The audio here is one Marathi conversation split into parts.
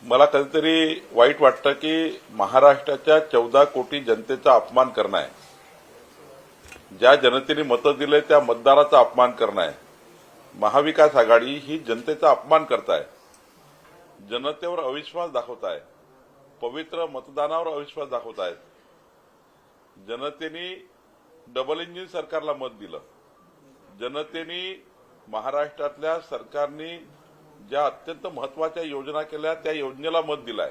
मला कधीतरी वाईट वाटतं की महाराष्ट्राच्या 14 कोटी जनतेचा अपमान करणं आहे. ज्या जनतेने मतं दिले त्या मतदाराचा अपमान करणं आहे. महाविकास आघाडी ही जनतेचा अपमान करताय. जनतेवर अविश्वास दाखवताय. पवित्र मतदानावर अविश्वास दाखवतायत. जनतेने डबल इंजिन सरकारला मत दिलं. जनतेने महाराष्ट्रातल्या सरकारने ज्या अत्यंत महत्वाच्या योजना केल्या त्या योजनेला मत दिलाय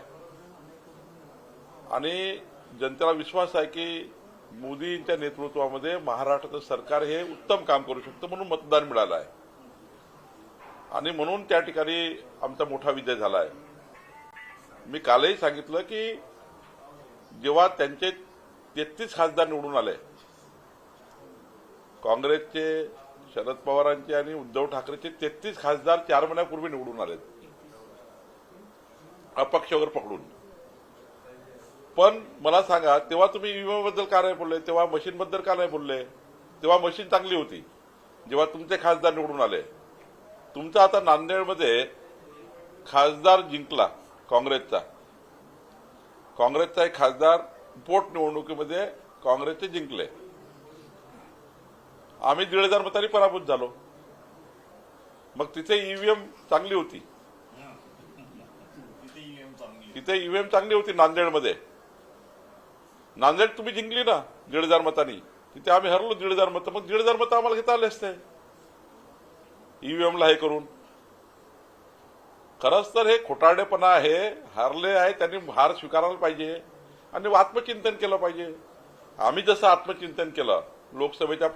आणि जनतेला विश्वास आहे की मोदींच्या नेतृत्वामध्ये महाराष्ट्राचं सरकार हे उत्तम काम करू शकतं म्हणून मतदान मिळालं आहे आणि म्हणून त्या ठिकाणी आमचा मोठा विजय झाला आहे. मी कालही सांगितलं की जेव्हा त्यांचे 33 खासदार निवडून आले, काँग्रेसचे, शरद पवारांचे आणि उद्धव ठाकरेचे 33 खासदार 4 महिन्यापूर्वी निवडून आले अपक्षावर पकडून. पण मला सांगा, तेव्हा तुम्ही ईव्हीएम बद्दल का नाही बोलले? तेव्हा मशीन बद्दल का नाही बोलले? तेव्हा मशीन चांगली होती जेव्हा तुमचे खासदार निवडून आले. तुमचा आता नांदेडमध्ये खासदार जिंकला काँग्रेसचा एक खासदार पोटनिवडणुकीमध्ये काँग्रेसचे जिंकले. आम्ही 1,500 मतांनी पराभूत झालो. मग तिथे ईव्हीएम चांगली होती. तिथे ईव्हीएम चांगली होती नांदेडमध्ये. नांदेड तुम्ही जिंकली ना 1,500 मतांनी. तिथे आम्ही हरलो 1,500 मतं. मग 1,500 मतं आम्हाला घेता आले असते ईव्हीएमला हे करून. खरंच तर हे खोटारडेपणा आहे. हारले आहे त्यांनी हार स्वीकारायला पाहिजे आणि आत्मचिंतन केलं पाहिजे. आम्ही जसं आत्मचिंतन केलं लोकसभेच्या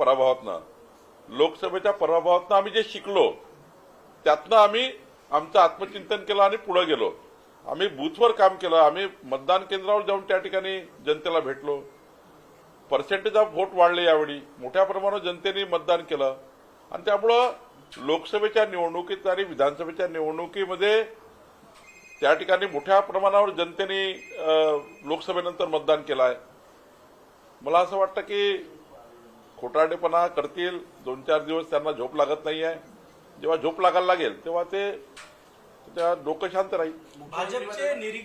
पराभवातनं आम्ही जे शिकलो त्यातनं आम्ही आमचं आत्मचिंतन केलं आणि पुढे गेलो. आम्ही बूथवर काम केलं. आम्ही मतदान केंद्रावर जाऊन त्या ठिकाणी जनतेला भेटलो. पर्सेंटेज ऑफ व्होट वाढले. यावेळी मोठ्या प्रमाणावर जनतेने मतदान केलं आणि त्यामुळं लोकसभेच्या निवडणुकीत आणि विधानसभेच्या निवडणुकीमध्ये त्या ठिकाणी मोठ्या प्रमाणावर जनतेने लोकसभेनंतर मतदान केलं आहे. मला असं वाटतं की खोटारडेपणा करतील. 2-4 दिवस त्यांना झोप लागत नाही आहे. जेव्हा झोप लागायला लागेल तेव्हा ते त्या डोकं शांत राहील. भाजपचे